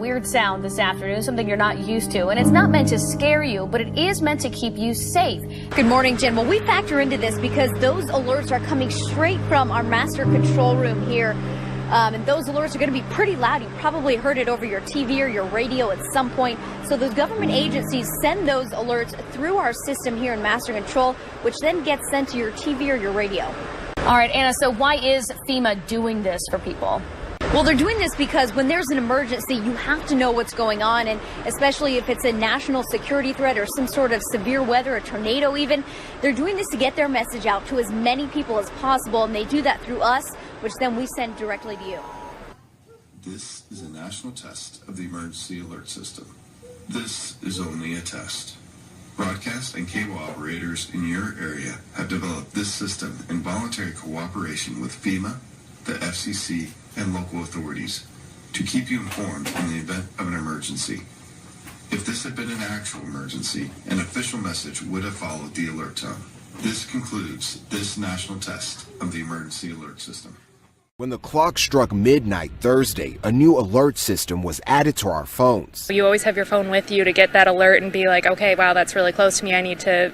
weird sound this afternoon, something you're not used to. And it's not meant to scare you, but it is meant to keep you safe. Good morning, Jen. Well, we factor into this because those alerts are coming straight from our master control room here. And those alerts are going to be pretty loud. You probably heard it over your TV or your radio at some point. So those government agencies send those alerts through our system here in master control, which then gets sent to your TV or your radio. All right, Anna, so why is FEMA doing this for people? Well, they're doing this because when there's an emergency, you have to know what's going on, and especially if it's a national security threat or some sort of severe weather, a tornado even. They're doing this to get their message out to as many people as possible, and they do that through us, which then we send directly to you. This is a national test of the emergency alert system. This is only a test. Broadcast and cable operators in your area have developed this system in voluntary cooperation with FEMA, the FCC, and local authorities to keep you informed in the event of an emergency. If this had been an actual emergency, an official message would have followed the alert tone. This concludes this national test of the emergency alert system. When the clock struck midnight Thursday, a new alert system was added to our phones. You always have your phone with you to get that alert and be like, okay, wow, that's really close to me. I need to,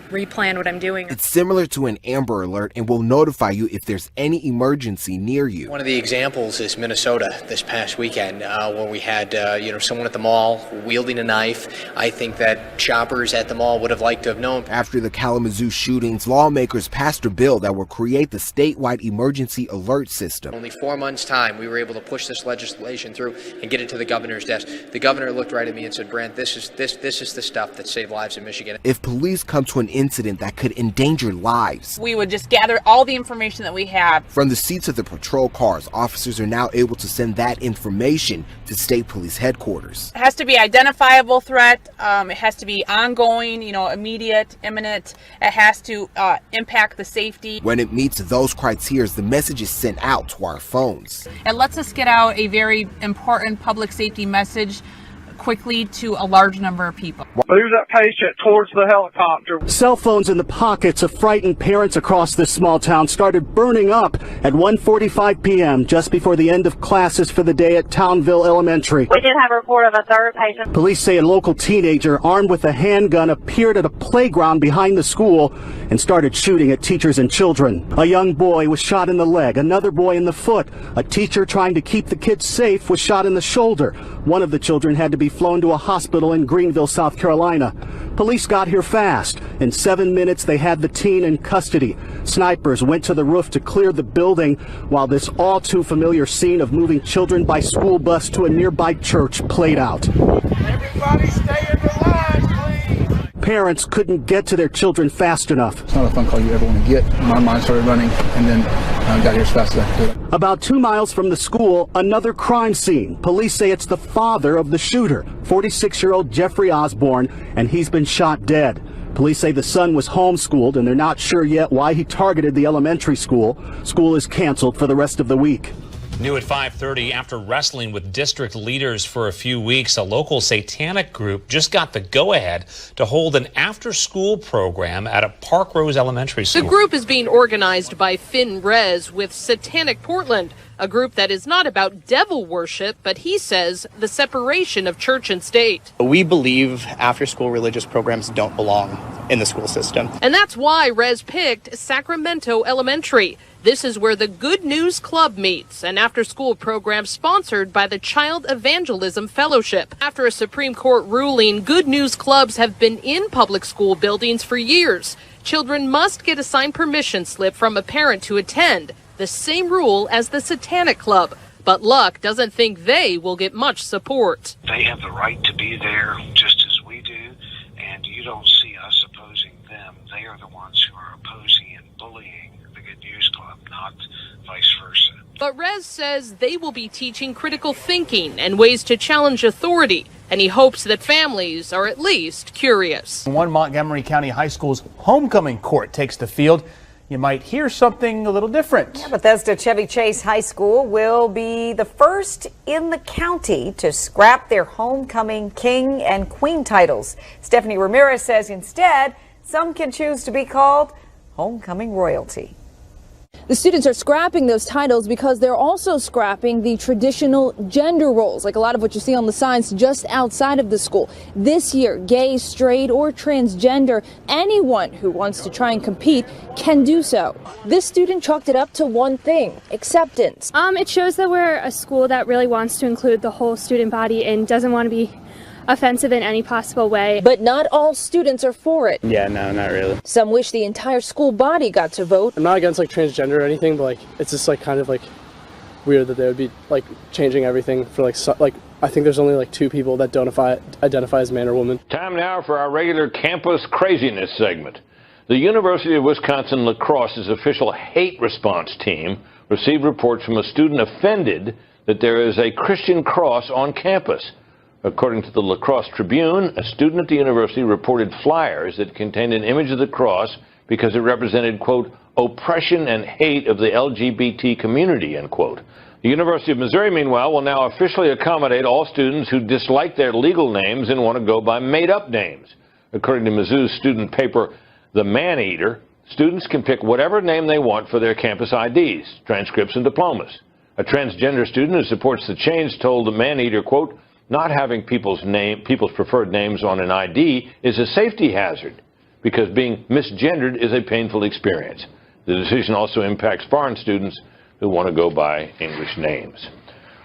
replan what I'm doing. It's similar to an Amber Alert and will notify you if there's any emergency near you. One of the examples is Minnesota this past weekend, where we had, someone at the mall wielding a knife. I think that shoppers at the mall would have liked to have known. After the Kalamazoo shootings, lawmakers passed a bill that will create the statewide emergency alert system. Only 4 months' time, we were able to push this legislation through and get it to the governor's desk. The governor looked right at me and said, Brent, this is the stuff that saved lives in Michigan. If police come to an incident that could endanger lives, we would just gather all the information that we have. From the seats of the patrol cars, officers are now able to send that information to state police headquarters. It has to be identifiable threat. It has to be ongoing, immediate, imminent. It has to impact the safety. When it meets those criteria, the message is sent out to our phones. It lets us get out a very important public safety message quickly to a large number of people. Move that patient towards the helicopter. Cell phones in the pockets of frightened parents across this small town started burning up at 1:45 p.m. just before the end of classes for the day at Townville Elementary. We did have a report of a third patient. Police say a local teenager armed with a handgun appeared at a playground behind the school and started shooting at teachers and children. A young boy was shot in the leg, another boy in the foot. A teacher trying to keep the kids safe was shot in the shoulder. One of the children had to be flown to a hospital in Greenville, South Carolina. Police got here fast. In 7 minutes, they had the teen in custody. Snipers went to the roof to clear the building while this all too familiar scene of moving children by school bus to a nearby church played out. Everybody stay in the line, please. Parents couldn't get to their children fast enough. It's not a phone call you ever want to get. My mind started running and then got here as fast as I could. About 2 miles from the school, another crime scene. Police say it's the father of the shooter, 46-year-old Jeffrey Osborne, and he's been shot dead. Police say the son was homeschooled, and they're not sure yet why he targeted the elementary school. School is canceled for the rest of the week. New at 5:30, after wrestling with district leaders for a few weeks, a local satanic group just got the go-ahead to hold an after-school program at a Park Rose Elementary School. The group is being organized by Finn Rez with Satanic Portland, a group that is not about devil worship, but he says the separation of church and state. We believe after-school religious programs don't belong in the school system. And that's why Rez picked Sacramento Elementary. This is where the Good News Club meets, an after-school program sponsored by the Child Evangelism Fellowship. After a Supreme Court ruling, Good News Clubs have been in public school buildings for years. Children must get a signed permission slip from a parent to attend, the same rule as the Satanic Club. But Luck doesn't think they will get much support. They have the right to be there just as we do, and you don't see us opposing them. They are the ones who are opposing and bullying the Good News Club, not vice versa. But Rez says they will be teaching critical thinking and ways to challenge authority, and he hopes that families are at least curious. One Montgomery County High School's homecoming court takes the field. You might hear something a little different. Yeah, Bethesda Chevy Chase High School will be the first in the county to scrap their homecoming king and queen titles. Stephanie Ramirez says instead, some can choose to be called homecoming royalty. The students are scrapping those titles because they're also scrapping the traditional gender roles, like a lot of what you see on the signs just outside of the school. This year, gay, straight, or transgender, anyone who wants to try and compete can do so. This student chalked it up to one thing: acceptance. It shows that we're a school that really wants to include the whole student body and doesn't want to be offensive in any possible way. But not all students are for it. Yeah, no, not really. Some wish the entire school body got to vote. I'm not against like transgender or anything, but like it's just like kind of like weird that they would be like changing everything for like I think there's only like 2 people that identify as man or woman. Time now for our regular campus craziness segment. The University of Wisconsin La Crosse's official hate response team received reports from a student offended that there is a Christian cross on campus. According to the La Crosse Tribune, a student at the university reported flyers that contained an image of the cross because it represented, quote, oppression and hate of the LGBT community, end quote. The University of Missouri, meanwhile, will now officially accommodate all students who dislike their legal names and want to go by made-up names. According to Mizzou's student paper, The Man-Eater, students can pick whatever name they want for their campus IDs, transcripts, and diplomas. A transgender student who supports the change told The Man-Eater, quote, not having people's preferred names on an ID is a safety hazard because being misgendered is a painful experience. The decision also impacts foreign students who want to go by English names.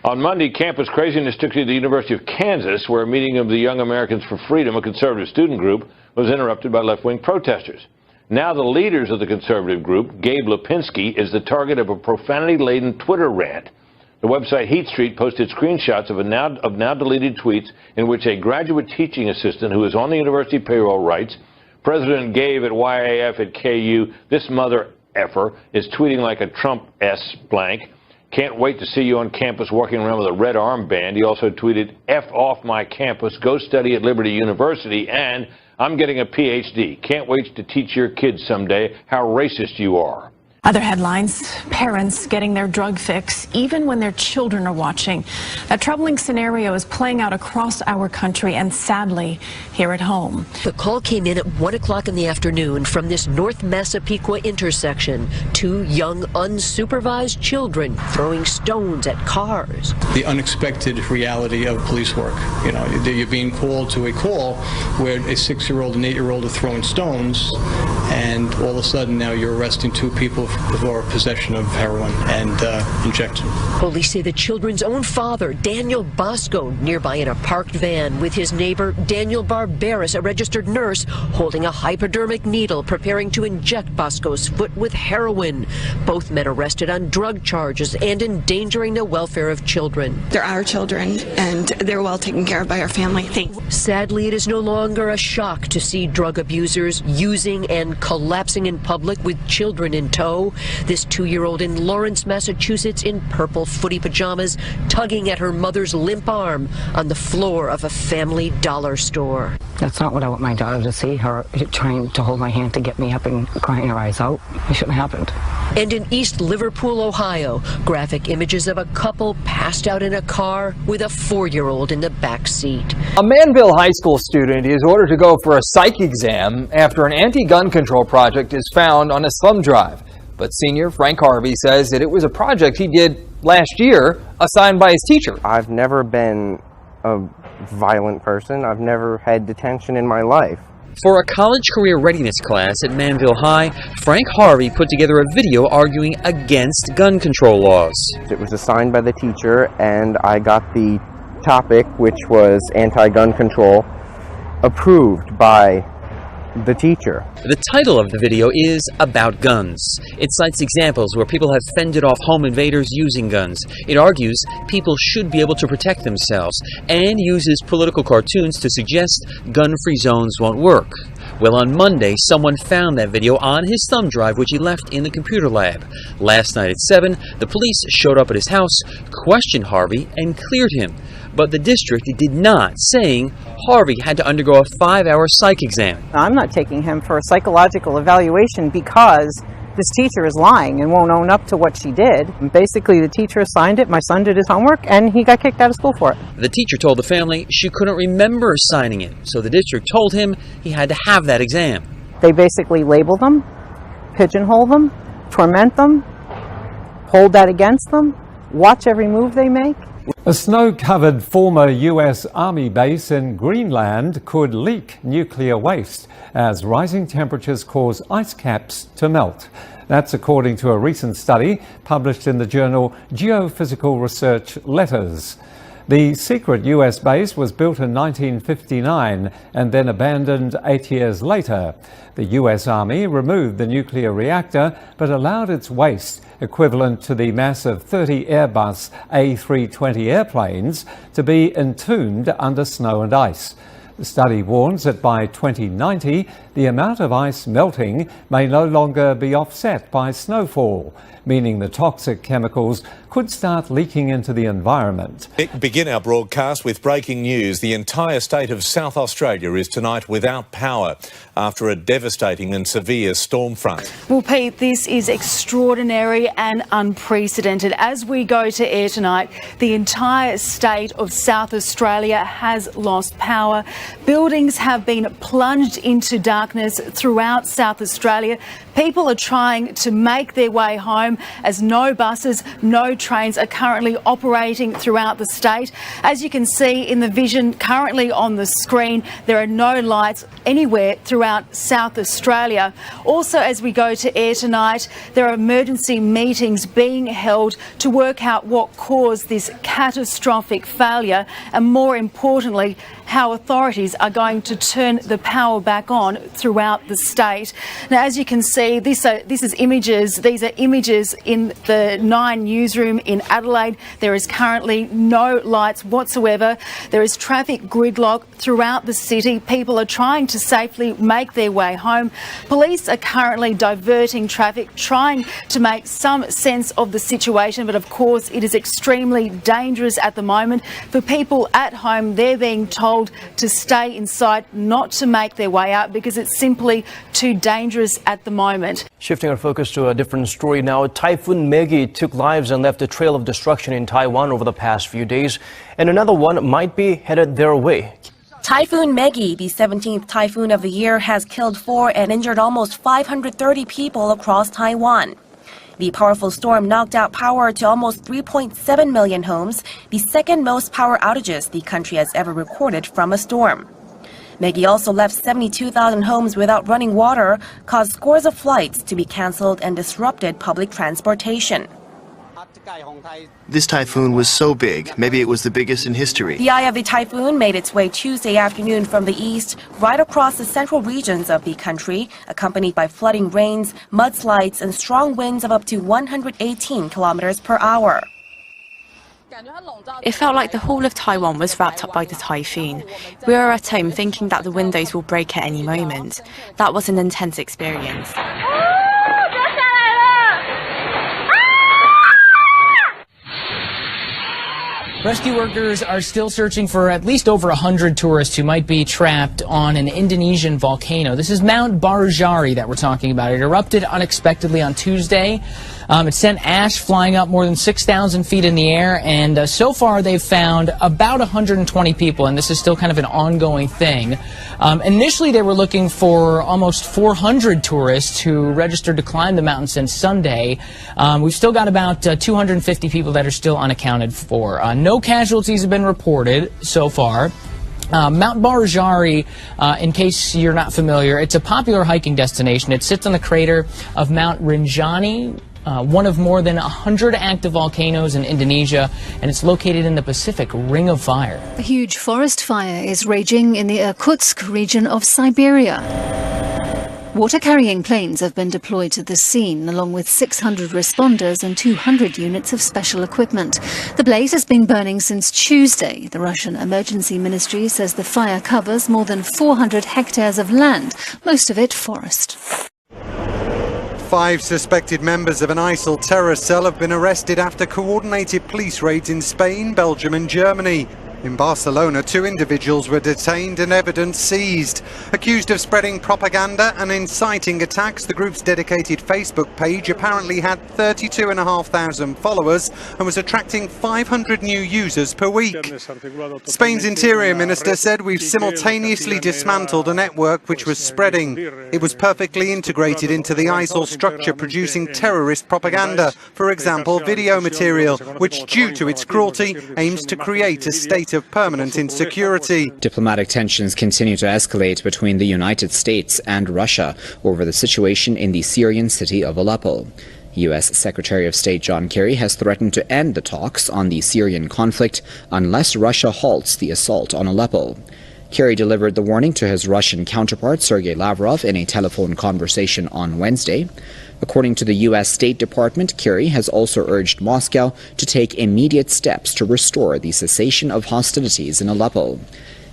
On Monday, campus craziness took to the University of Kansas, where a meeting of the Young Americans for Freedom, a conservative student group, was interrupted by left-wing protesters. Now the leaders of the conservative group, Gabe Lipinski, is the target of a profanity-laden Twitter rant. The website Heat Street posted screenshots of now deleted tweets in which a graduate teaching assistant who is on the university payroll writes, President Gabe at YAF at KU, this mother effer is tweeting like a Trump S blank. Can't wait to see you on campus walking around with a red armband. He also tweeted, F off my campus, go study at Liberty University, and I'm getting a PhD. Can't wait to teach your kids someday how racist you are. Other headlines, parents getting their drug fix even when their children are watching. That troubling scenario is playing out across our country and sadly here at home. The call came in at 1 o'clock in the afternoon from this North Massapequa intersection. 2 young unsupervised children throwing stones at cars. The unexpected reality of police work. You know, you're being called to a call where a 6-year-old and 8-year-old are throwing stones, and all of a sudden now you're arresting 2 people for possession of heroin and injection. Police say the children's own father, Daniel Bosco, nearby in a parked van with his neighbor, Daniel Barberis, a registered nurse, holding a hypodermic needle, preparing to inject Bosco's foot with heroin. Both men arrested on drug charges and endangering the welfare of children. They're our children, and they're well taken care of by our family. Thanks. Sadly, it is no longer a shock to see drug abusers using and collapsing in public with children in tow. This 2-year-old in Lawrence, Massachusetts, in purple footy pajamas, tugging at her mother's limp arm on the floor of a Family Dollar store. That's not what I want my daughter to see, her trying to hold my hand to get me up and crying her eyes out. It shouldn't have happened. And in East Liverpool, Ohio, graphic images of a couple passed out in a car with a 4-year-old in the back seat. A Manville High School student is ordered to go for a psych exam after an anti-gun control project is found on his thumb drive. But senior Frank Harvey says that it was a project he did last year, assigned by his teacher. I've never been a violent person. I've never had detention in my life. For a college career readiness class at Manville High, Frank Harvey put together a video arguing against gun control laws. It was assigned by the teacher, and I got the topic, which was anti-gun control, approved by the teacher. The title of the video is About Guns. It cites examples where people have fended off home invaders using guns. It argues people should be able to protect themselves and uses political cartoons to suggest gun-free zones won't work. Well, on Monday, someone found that video on his thumb drive, which he left in the computer lab. Last night at 7, the police showed up at his house, questioned Harvey, and cleared him. But the district did not, saying Harvey had to undergo a 5-hour psych exam. I'm not taking him for a psychological evaluation because this teacher is lying and won't own up to what she did. And basically, the teacher assigned it, my son did his homework, and he got kicked out of school for it. The teacher told the family she couldn't remember signing it, so the district told him he had to have that exam. They basically label them, pigeonhole them, torment them, hold that against them, watch every move they make. A snow-covered former U.S. Army base in Greenland could leak nuclear waste as rising temperatures cause ice caps to melt. That's according to a recent study published in the journal Geophysical Research Letters. The secret U.S. base was built in 1959 and then abandoned 8 years later. The U.S. Army removed the nuclear reactor but allowed its waste, equivalent to the mass of 30 Airbus A320 airplanes, to be entombed under snow and ice. The study warns that by 2090, the amount of ice melting may no longer be offset by snowfall, meaning the toxic chemicals could start leaking into the environment. Begin our broadcast with breaking news. The entire state of South Australia is tonight without power after a devastating and severe storm front. Well, Pete, this is extraordinary and unprecedented. As we go to air tonight, the entire state of South Australia has lost power. Buildings have been plunged into darkness throughout South Australia. People are trying to make their way home as no buses, no trains are currently operating throughout the state. As you can see in the vision currently on the screen, there are no lights anywhere throughout South Australia. Also, as we go to air tonight, there are emergency meetings being held to work out what caused this catastrophic failure and, more importantly, how authorities are going to turn the power back on throughout the state. Now, as you can see, these are images in the 9 newsroom in Adelaide. There is currently no lights whatsoever. There is traffic gridlock throughout the city. People are trying to safely make their way home. Police are currently diverting traffic, trying to make some sense of the situation, but of course it is extremely dangerous at the moment. For people at home, they're being told to stay inside, not to make their way out, because it's simply too dangerous at the moment. Shifting our focus to a different story now, Typhoon Maggie took lives and left a trail of destruction in Taiwan over the past few days, and another one might be headed their way. Typhoon Maggie, the 17th typhoon of the year, has killed 4 and injured almost 530 people across Taiwan. The powerful storm knocked out power to almost 3.7 million homes, the second most power outages the country has ever recorded from a storm. Maggie also left 72,000 homes without running water, caused scores of flights to be cancelled, and disrupted public transportation. This typhoon was so big, maybe it was the biggest in history. The eye of the typhoon made its way Tuesday afternoon from the east, right across the central regions of the country, accompanied by flooding rains, mudslides, and strong winds of up to 118 kilometers per hour. It felt like the whole of Taiwan was wrapped up by the typhoon. We were at home thinking that the windows will break at any moment. That was an intense experience. Rescue workers are still searching for at least over 100 tourists who might be trapped on an Indonesian volcano. This is Mount Barjari that we're talking about. It erupted unexpectedly on Tuesday. It sent ash flying up more than 6,000 feet in the air, and so far they've found about 120 people, and this is still kind of an ongoing thing. Initially they were looking for almost 400 tourists who registered to climb the mountain since Sunday. We've still got about 250 people that are still unaccounted for. No casualties have been reported so far. Mount Barjari, in case you're not familiar, it's a popular hiking destination. It sits on the crater of Mount Rinjani, one of more than 100 active volcanoes in Indonesia, and it's located in the Pacific Ring of Fire. A huge forest fire is raging in the Irkutsk region of Siberia. Water-carrying planes have been deployed to the scene, along with 600 responders and 200 units of special equipment. The blaze has been burning since Tuesday. The Russian Emergency Ministry says the fire covers more than 400 hectares of land, most of it forest. 5 suspected members of an ISIL terror cell have been arrested after coordinated police raids in Spain, Belgium and Germany. In Barcelona, 2 individuals were detained and evidence seized. Accused of spreading propaganda and inciting attacks, the group's dedicated Facebook page apparently had 32,500 followers and was attracting 500 new users per week. Spain's Interior Minister said, "We've simultaneously dismantled a network which was spreading. It was perfectly integrated into the ISIL structure, producing terrorist propaganda, for example, video material, which, due to its cruelty, aims to create a state of permanent insecurity." Diplomatic tensions continue to escalate between the United States and Russia over the situation in the Syrian city of Aleppo. U.S. Secretary of State John Kerry has threatened to end the talks on the Syrian conflict unless Russia halts the assault on Aleppo. Kerry delivered the warning to his Russian counterpart Sergei Lavrov in a telephone conversation on Wednesday. According to the U.S. State Department, Kerry has also urged Moscow to take immediate steps to restore the cessation of hostilities in Aleppo.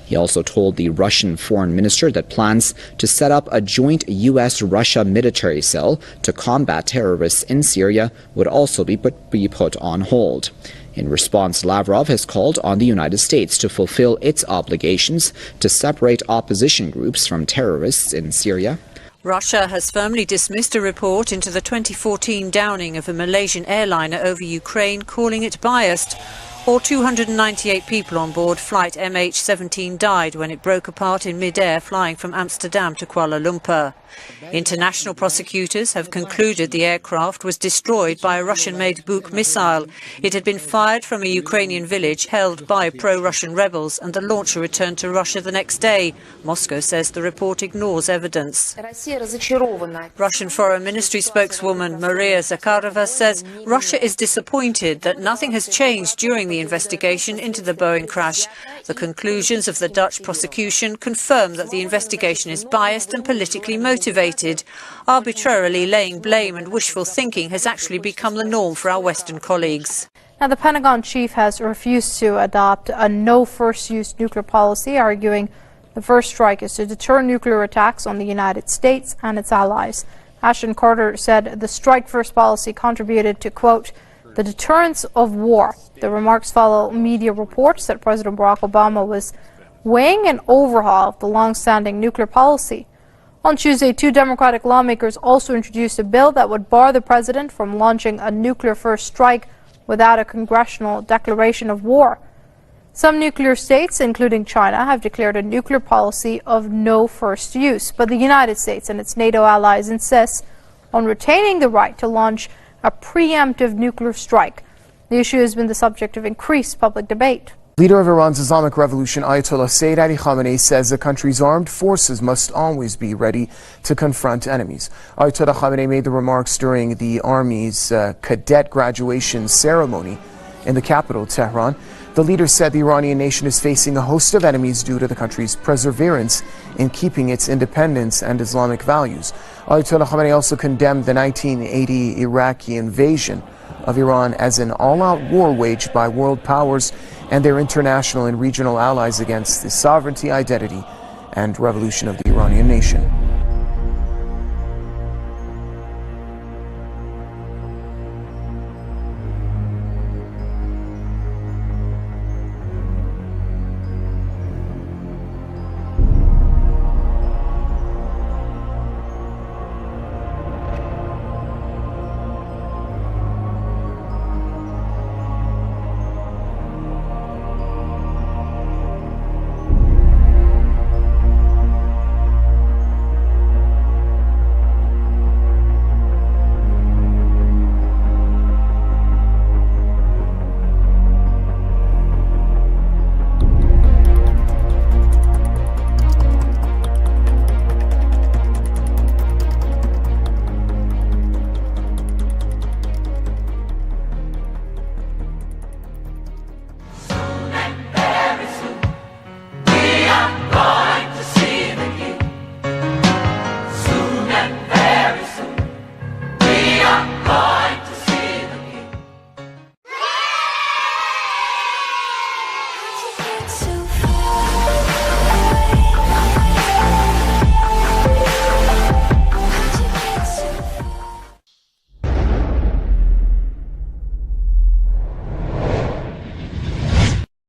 He also told the Russian foreign minister that plans to set up a joint U.S.-Russia military cell to combat terrorists in Syria would also be put on hold. In response, Lavrov has called on the United States to fulfill its obligations to separate opposition groups from terrorists in Syria. Russia has firmly dismissed a report into the 2014 downing of a Malaysian airliner over Ukraine, calling it biased. All 298 people on board flight MH17 died when it broke apart in mid-air flying from Amsterdam to Kuala Lumpur. International prosecutors have concluded the aircraft was destroyed by a Russian-made Buk missile. It had been fired from a Ukrainian village held by pro-Russian rebels, and the launcher returned to Russia the next day. Moscow says the report ignores evidence. Russian Foreign Ministry spokeswoman Maria Zakharova says Russia is disappointed that nothing has changed during the investigation into the Boeing crash. The conclusions of the Dutch prosecution confirm that the investigation is biased and politically motivated. Arbitrarily laying blame and wishful thinking has actually become the norm for our Western colleagues. Now, the Pentagon chief has refused to adopt a no first-use nuclear policy, arguing the first strike is to deter nuclear attacks on the United States and its allies. Ashton Carter said the strike-first policy contributed to, quote, the deterrence of war. The remarks follow media reports that President Barack Obama was weighing an overhaul of the long-standing nuclear policy. On Tuesday, 2 Democratic lawmakers also introduced a bill that would bar the president from launching a nuclear-first strike without a congressional declaration of war. Some nuclear states, including China, have declared a nuclear policy of no first use, but the United States and its NATO allies insist on retaining the right to launch a preemptive nuclear strike. The issue has been the subject of increased public debate. Leader of Iran's Islamic Revolution, Ayatollah Sayyid Ali Khamenei, says the country's armed forces must always be ready to confront enemies. Ayatollah Khamenei made the remarks during the Army's cadet graduation ceremony in the capital, Tehran. The leader said the Iranian nation is facing a host of enemies due to the country's perseverance in keeping its independence and Islamic values. Ayatollah Khamenei also condemned the 1980 Iraqi invasion of Iran as an all-out war waged by world powers and their international and regional allies against the sovereignty, identity, and revolution of the Iranian nation.